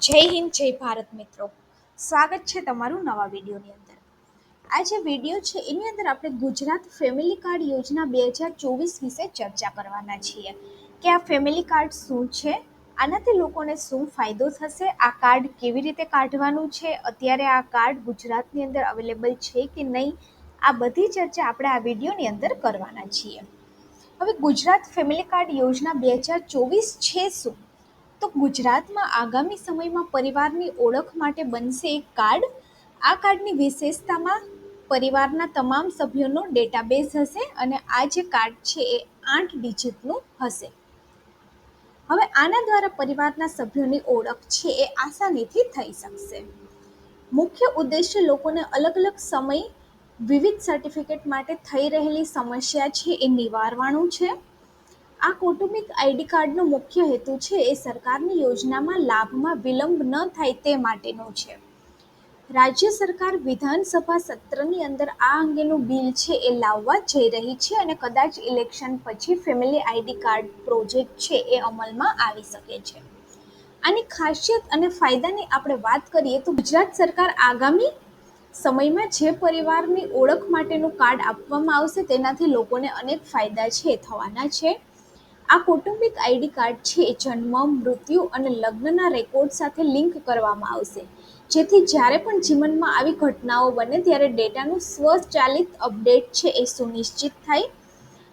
જય હિન્દ જય ભારત મિત્રો. સ્વાગત છે તમારું નવા વિડીયોની અંદર. આ જે વિડીયો છે એની અંદર આપણે ગુજરાત ફેમિલી કાર્ડ યોજના 2024 વિશે ચર્ચા કરવાના છીએ કે આ ફેમિલી કાર્ડ શું છે, આનાથી લોકોને શું ફાયદો થશે, આ કાર્ડ કેવી રીતે કાઢવાનું છે, અત્યારે આ કાર્ડ ગુજરાતની અંદર અવેલેબલ છે કે નહીં, આ બધી ચર્ચા આપણે આ વિડીયોની અંદર કરવાના છીએ. હવે ગુજરાત ફેમિલી કાર્ડ યોજના 2024 છે શું? તો ગુજરાતમાં આગામી સમયમાં પરિવારની ઓળખ માટે બનશે એક કાર્ડ. આ કાર્ડની વિશેષતામાં પરિવારના તમામ સભ્યોનો ડેટાબેઝ હશે અને આ જે કાર્ડ છે એ 8 ડિજિટનું હશે. હવે આના દ્વારા પરિવારના સભ્યોની ઓળખ છે એ આસાનીથી થઈ શકશે. મુખ્ય ઉદ્દેશ્ય લોકોને અલગ અલગ સમય વિવિધ સર્ટિફિકેટ માટે થઈ રહેલી સમસ્યા છે એ નિવારવાનું છે. આ કૌટુંબિક આઈડી કાર્ડનો મુખ્ય હેતુ છે એ સરકારની યોજનામાં લાભમાં વિલંબ ન થાય તે માટેનો છે. રાજ્ય સરકાર વિધાનસભા સત્રની અંદર આ અંગેનું બિલ છે એ લાવવા જઈ રહી છે અને કદાચ ઇલેક્શન પછી ફેમિલી આઈડી કાર્ડ પ્રોજેક્ટ છે એ અમલમાં આવી શકે છે. આની ખાસિયત અને ફાયદાની આપણે વાત કરીએ તો ગુજરાત સરકાર આગામી સમયમાં જે પરિવારની ઓળખ માટેનું કાર્ડ આપવામાં આવશે તેનાથી લોકોને અનેક ફાયદા છે થવાના છે. આ કૌટુંબિક આઈડી કાર્ડ છે જન્મ, મૃત્યુ અને લગ્નના રેકોર્ડ સાથે લિંક કરવામાં આવશે, જેથી જ્યારે પણ જીવનમાં આવી ઘટનાઓ બને ત્યારે ડેટાનું સ્વચાલિત અપડેટ છે એ સુનિશ્ચિત થાય.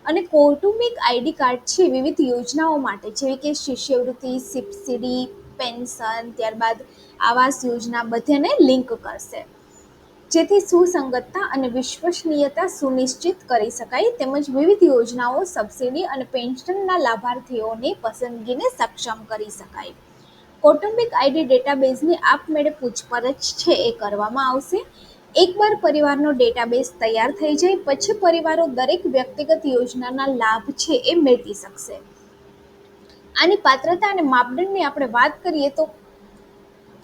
અને કૌટુંબિક આઈડી કાર્ડ છે વિવિધ યોજનાઓ માટે જેવી કે શિષ્યવૃત્તિ, સબસિડી, પેન્શન, ત્યારબાદ આવાસ યોજના બધાને લિંક કરશે, જેથી સુસંગતતા અને વિશ્વસનીયતા સુનિશ્ચિત કરી શકાય, તેમજ વિવિધ યોજનાઓ, સબસિડી અને પેન્શનના લાભાર્થીઓની પસંદગીને સક્ષમ કરી શકાય. કૌટુંબિક આઈડી ડેટાબેઝની આપમેળે પૂછપરછ છે એ કરવામાં આવશે. એકવાર પરિવારનો ડેટાબેઝ તૈયાર થઈ જાય પછી પરિવારો દરેક વ્યક્તિગત યોજનાના લાભ છે એ મેળવી શકશે. આની પાત્રતા અને માપદંડની આપણે વાત કરીએ તો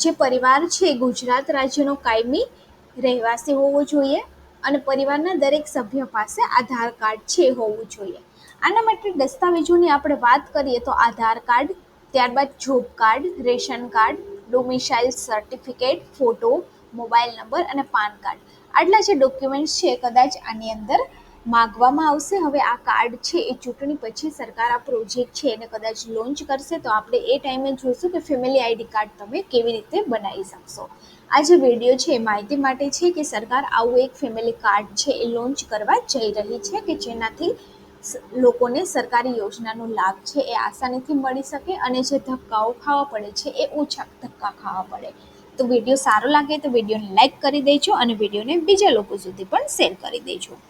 જે પરિવાર છે ગુજરાત રાજ્યનો કાયમી રહેવાસી હોવો જોઈએ અને પરિવારના દરેક સભ્ય પાસે આધાર કાર્ડ છે હોવું જોઈએ. આના માટે દસ્તાવેજોની આપણે વાત કરીએ તો આધાર કાર્ડ, ત્યારબાદ job card, ration card, domicile certificate, photo, mobile number અને પાન કાર્ડ, આટલા જે ડોક્યુમેન્ટ્સ છે કદાચ આની અંદર માગવામાં આવશે. હવે આ કાર્ડ છે એ ચૂંટણી પછી સરકાર આ પ્રોજેક્ટ છે એને કદાચ લોન્ચ કરશે તો આપણે એ ટાઈમે જોઈશું કે ફેમિલી આઈડી કાર્ડ તમે કેવી રીતે બનાવી શકશો. આ જે વિડીયો છે એ માહિતી માટે છે કે સરકાર આવું એક ફેમિલી કાર્ડ છે એ લોન્ચ કરવા જઈ રહી છે કે જેનાથી લોકોને સરકારી યોજનાનો લાભ છે એ આસાનીથી મળી શકે અને જે ધક્કાઓ ખાવા પડે છે એ ઓછા ધક્કા ખાવા પડે. તો વિડીયો સારો લાગે તો વિડીયોને લાઈક કરી દેજો અને વિડીયોને બીજા લોકો સુધી પણ શેર કરી દેજો.